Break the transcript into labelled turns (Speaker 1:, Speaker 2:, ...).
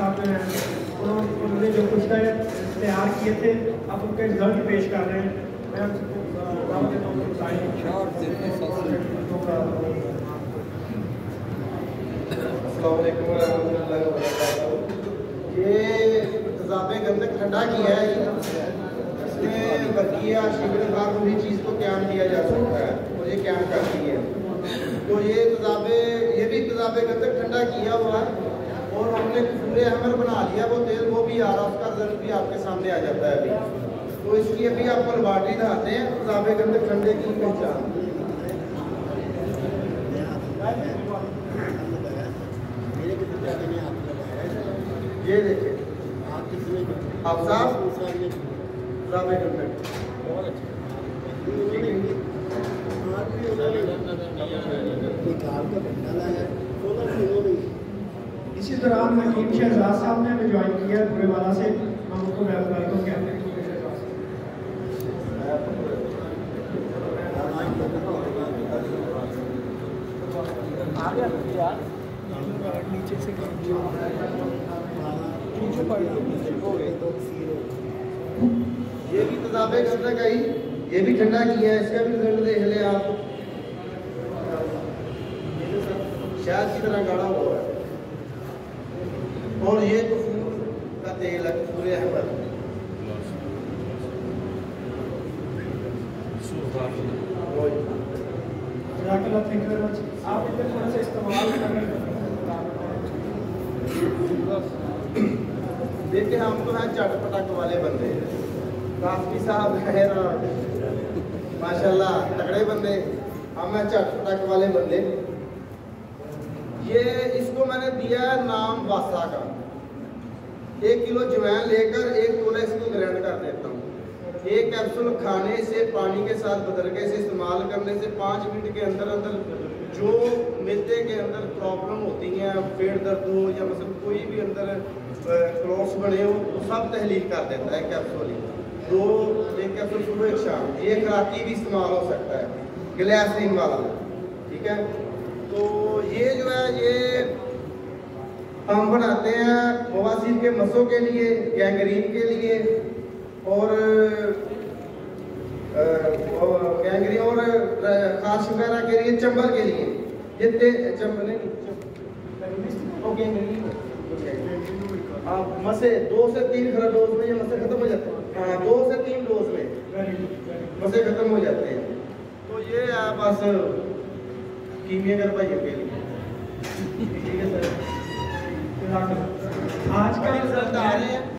Speaker 1: साहब जो हैं उन्होंने जो कुछ तैयार किए थे अब उनके रिजल्ट पेश कर रहे हैं। मैं
Speaker 2: ये तजाबे गंदक ठंडा किया है, इसमें बकिया शिविर खार पूरी चीज़ को कैम किया जा सकता है और ये कैम करती है। तो ये भी तजाबे गंदक ठंडा किया हुआ है और हमने पूरे हमर बना लिया। वो तेल वो भी आ रहा है, उसका रिजल्ट भी आपके सामने आ जाता है अभी। तो इसकी अभी आपको लेबॉर्ट्री दिखाते हैं तजाबे गंदक ठंडे की पहचान। ये देखिए आप साहब तजाबे गंदक
Speaker 1: इसी दौरान हकीम शहजाद साहब ने हमें ज्वाइन किया बुरेवाला से। हम उनको वेलकम कहते हैं। नीचे से
Speaker 2: ये भी तजाबे गंदक आई, ये भी ठंडा किया है, इसका भी रिजल्ट देख ले आप। शायद की तरह गाढ़ा हुआ है और ये कसूर का तेल है, कसूर अहमद।
Speaker 1: आप इधर थोड़ा सा इस्तेमाल करें।
Speaker 2: देखिए हम तो हैं चटपटक वाले बंदे, काफी साहब है ना माशाल्लाह तगड़े बंदे, हम हैं चटपटक वाले बंदे। ये इसको मैंने दिया है नाम वासा का। 1 किलो जवैन लेकर 1 तोला इसको ग्राइंड कर देता हूँ। 1 कैप्सूल खाने से पानी के साथ बदल के इसे इस्तेमाल करने से 5 मिनट के अंदर अंदर जो मिलते के अंदर प्रॉब्लम होती हैं, पेट दर्द हो या मतलब कोई भी अंदर क्लॉट्स बने हो, वो सब तहलील कर देता है कैप्सूल। 1 कैप्सूल सुबह एक शाम। ये खराकी भी इस्तेमाल हो सकता है, ग्लिसरीन वाला, ठीक है। तो ये जो है ये हम बनाते हैं बवासीर के मसों के लिए, गैंग्रीन के लिए और गैंग्रीन और खास वगैरह के लिए, चंबल के लिए। ये चंबल नहीं आप मसे 2 से 3 डोज में ये मसे खत्म हो जाते हैं। हाँ 2 से 3 डोज में मसे खत्म हो जाते हैं। तो ये है बस कीमियागर भाइयों के लिए, ठीक है सर।
Speaker 1: आज का रिजल्ट आ रहे हैं।